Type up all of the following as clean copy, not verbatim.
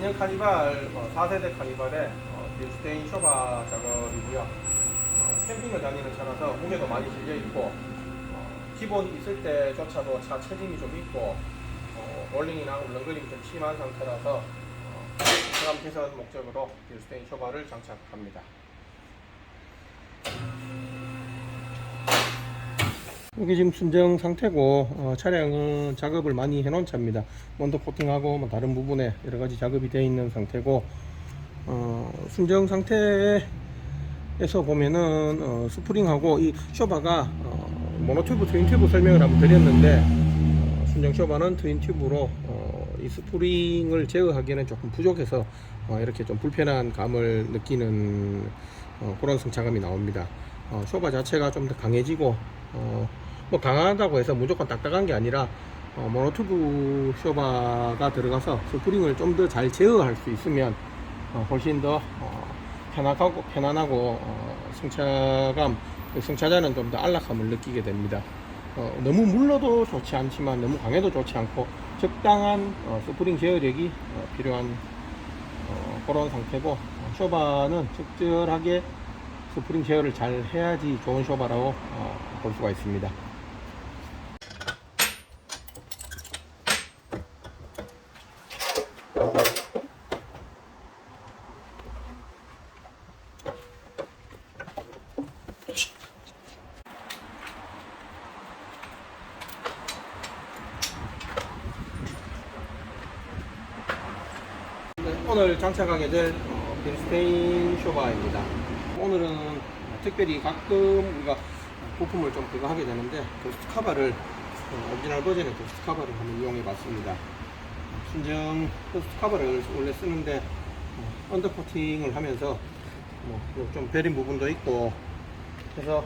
2년 카니발 4세대 카니발의 빌스테인 쇼바 작업이고요. 캠핑을 다니는 차라서 무게도 많이 실려 있고 기본 있을 때조차도 차 체짐이 좀 있고 롤링이나 울렁거림이 좀 심한 상태라서 체감 개선 목적으로 빌스테인 쇼바를 장착합니다. 여기 지금 순정 상태고 차량은 작업을 많이 해놓은 차입니다. 먼더 코팅하고 뭐 다른 부분에 여러가지 작업이 되어 있는 상태고 순정 상태에서 보면은 스프링하고 이 쇼바가 모노튜브 트윈튜브 설명을 한번 드렸는데 순정 쇼바는 트윈튜브로 이 스프링을 제어하기에는 조금 부족해서 이렇게 좀 불편한 감을 느끼는 그런 승차감이 나옵니다. 쇼바 자체가 좀 더 강해지고 뭐 강하다고 해서 무조건 딱딱한 게 아니라 모노튜브 쇼바가 들어가서 스프링을 좀 더 잘 제어할 수 있으면 훨씬 더 편안하고 승차감, 승차자는 좀 더 안락함을 느끼게 됩니다. 너무 물러도 좋지 않지만 너무 강해도 좋지 않고 적당한 스프링 제어력이 필요한 그런 상태고 쇼바는 적절하게 스프링 제어를 잘 해야지 좋은 쇼바라고 볼 수가 있습니다. 오늘 장착하게 될 빌스테인 쇼바입니다. 오늘은 특별히 가끔 우리가 부품을 좀 그거 하게 되는데 더스트 카바를 오리지널 버전의 더스트 카바를 한번 이용해 봤습니다. 순정 더스트 카바를 원래 쓰는데 언더 코팅을 하면서 좀 베린 부분도 있고 해서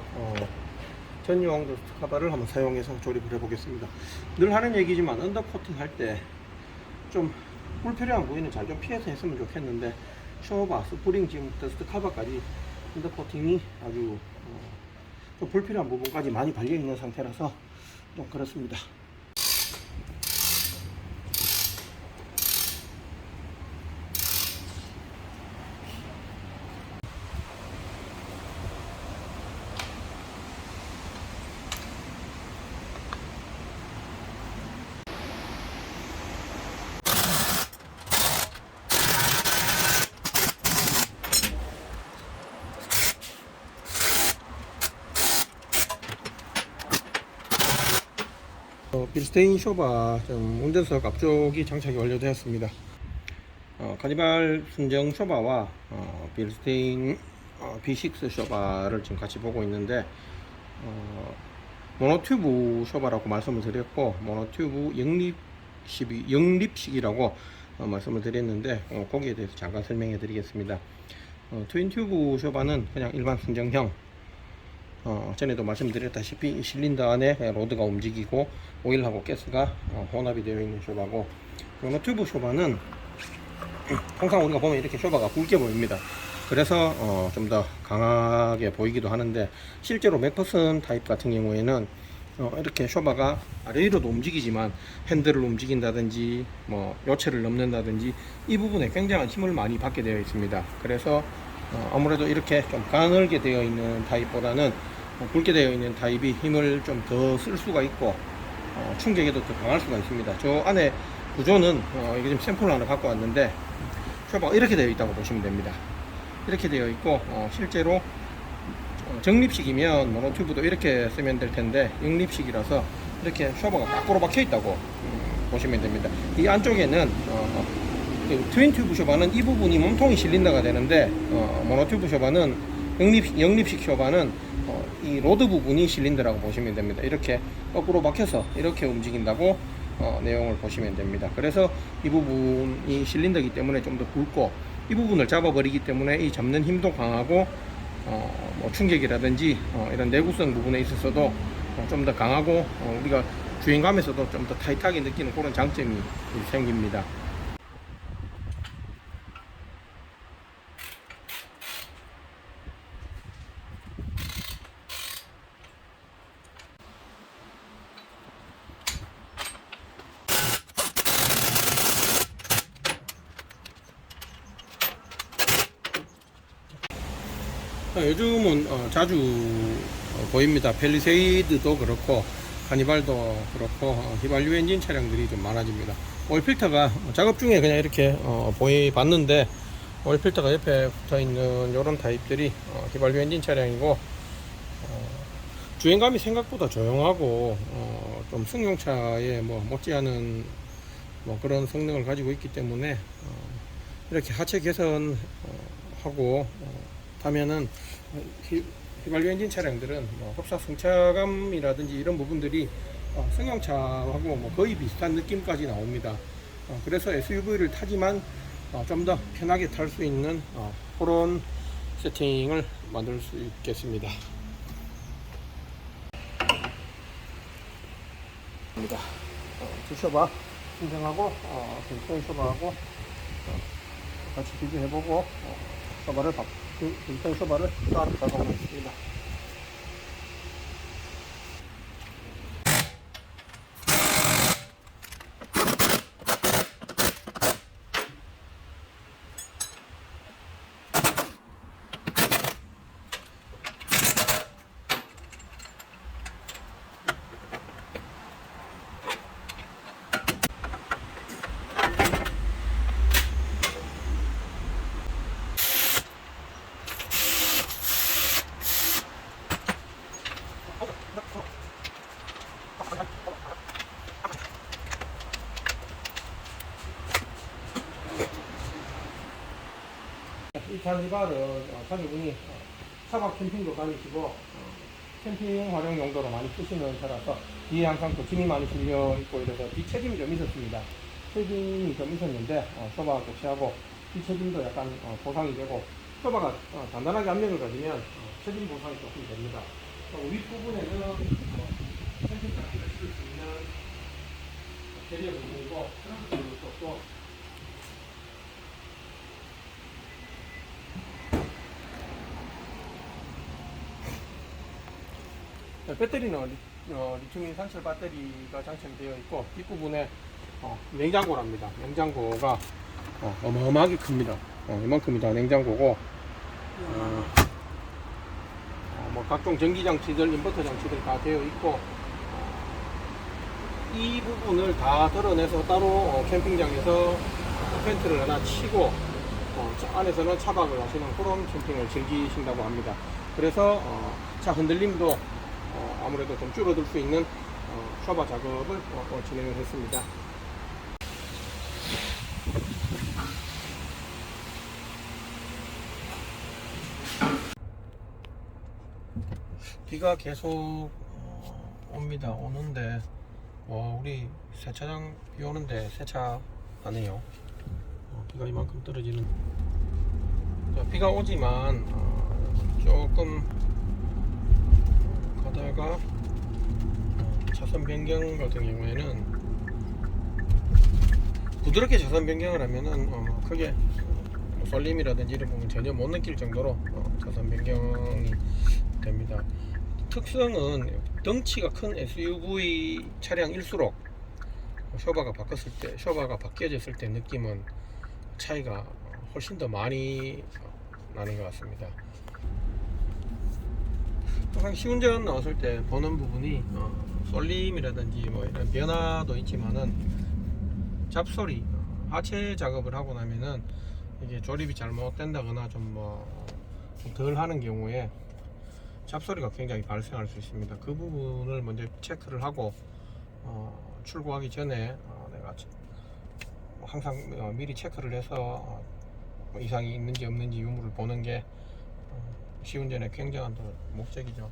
전용 더스트 카바를 한번 사용해서 조립을 해 보겠습니다. 늘 하는 얘기지만 언더 코팅 할 때 좀 불필요한 부위는 잘 좀 피해서 했으면 좋겠는데 쇼바, 스프링, 지금 더스트 카바까지 언더 코팅이 아주 좀 불필요한 부분까지 많이 발려 있는 상태라서 좀 그렇습니다. 빌스테인 쇼바 운전석 앞쪽이 장착이 완료되었습니다. 카니발 순정 쇼바와 빌스테인 B6 쇼바를 지금 같이 보고 있는데 모노튜브 쇼바라고 말씀을 드렸고 모노튜브 영립식이라고 말씀을 드렸는데 거기에 대해서 잠깐 설명해 드리겠습니다. 트윈튜브 쇼바는 그냥 일반 순정형 전에도 말씀드렸다시피 실린더 안에 로드가 움직이고 오일하고 가스가 혼합이 되어 있는 쇼바고 모노튜브 쇼바는 항상 우리가 보면 이렇게 쇼바가 굵게 보입니다. 그래서 좀 더 강하게 보이기도 하는데 실제로 맥퍼슨 타입 같은 경우에는 이렇게 쇼바가 아래 위로도 움직이지만 핸들을 움직인다든지 뭐 요체를 넘는다든지 이 부분에 굉장한 힘을 많이 받게 되어 있습니다. 그래서 아무래도 이렇게 좀 가늘게 되어 있는 타입보다는 굵게 되어 있는 타입이 힘을 좀 더 쓸 수가 있고 충격에도 더 강할 수가 있습니다. 저 안에 구조는 이게 지금 샘플을 하나 갖고 왔는데 쇼바가 이렇게 되어 있다고 보시면 됩니다. 이렇게 되어 있고 실제로 정립식이면 모노튜브도 이렇게 쓰면 될 텐데 영립식이라서 이렇게 쇼바가 거꾸로 박혀 있다고 보시면 됩니다. 이 안쪽에는 트윈튜브 쇼바는 이 부분이 몸통이 실린더가 되는데 모노튜브 쇼바는 영립식 쇼바는 이 로드 부분이 실린더라고 보시면 됩니다. 이렇게 거꾸로 박혀서 이렇게 움직인다고 내용을 보시면 됩니다. 그래서 이 부분이 실린더이기 때문에 좀 더 굵고 이 부분을 잡아버리기 때문에 이 잡는 힘도 강하고 뭐 충격이라든지 이런 내구성 부분에 있어서도 좀 더 강하고 우리가 주행감에서도 좀 더 타이트하게 느끼는 그런 장점이 생깁니다. 요즘은 자주 보입니다. 펠리세이드도 그렇고 카니발도 그렇고 휘발유 엔진 차량들이 좀 많아집니다. 오일필터가 작업 중에 그냥 이렇게 봤는데 오일필터가 옆에 붙어있는 이런 타입들이 휘발유 엔진 차량이고 주행감이 생각보다 조용하고 좀 승용차에 뭐 못지않은 뭐 그런 성능을 가지고 있기 때문에 이렇게 하체 개선하고 타면은 휘발유 엔진 차량들은 뭐 흡사 승차감이라든지 이런 부분들이 승용차하고 뭐 거의 비슷한 느낌까지 나옵니다. 그래서 SUV를 타지만 좀 더 편하게 탈 수 있는 그런 세팅을 만들 수 있겠습니다. 두 쇼바 신청하고 빈통 쇼바하고 같이 비교해보고 쇼바를 빈통 쇼바를 따로 작업하겠습니다. 이 잔이발은 자기분이 차박 캠핑도 다니시고 캠핑 활용 용도로 많이 쓰시는 차라서 뒤에 항상 또 짐이 많이 실려 있고 이래서 뒤책임이 좀 있었습니다. 책임이 좀 있었는데 쇼바가 교체하고 뒤책임도 약간 보상이 되고 쇼바가 단단하게 압력을 가지면 책임 보상이 조금 됩니다. 윗부분에는 캠핑카를 쓸 수 있는 배려 부분이고 또 배터리는 리튬이온 산철 배터리가 장착되어 있고 뒷부분에 냉장고랍니다. 냉장고가 어마어마하게 큽니다. 이만큼이 다 냉장고고 뭐 각종 전기장치들, 인버터 장치들 다 되어 있고 이 부분을 다 드러내서 따로 캠핑장에서 텐트를 하나 치고 안에서는 차박을 하시는 그런 캠핑을 즐기신다고 합니다. 그래서 차 흔들림도 아무래도 좀 줄어들 수 있는 쇼바 작업을 진행을 했습니다. 비가 계속 옵니다. 오는데 우리 세차장 비 오는데 세차 안 해요. 비가 이만큼 떨어지는 비가 오지만 조금 가다가 차선 변경 같은 경우에는 부드럽게 차선 변경을 하면은 크게 쏠림이라든지 이런 부분 전혀 못 느낄 정도로 차선 변경이 됩니다. 특성은 덩치가 큰 SUV 차량일수록 쇼바가 바뀌어졌을 때 느낌은 차이가 훨씬 더 많이 나는 것 같습니다. 항상 시운전 나왔을 때 보는 부분이 쏠림이라든지 뭐 이런 변화도 있지만은 잡소리, 하체 작업을 하고 나면은 이게 조립이 잘못된다거나 좀 덜 하는 경우에 잡소리가 굉장히 발생할 수 있습니다. 그 부분을 먼저 체크를 하고 출고하기 전에 내가 항상 미리 체크를 해서 이상이 있는지 없는지 유무를 보는 게 시운전의 굉장한 목적이죠.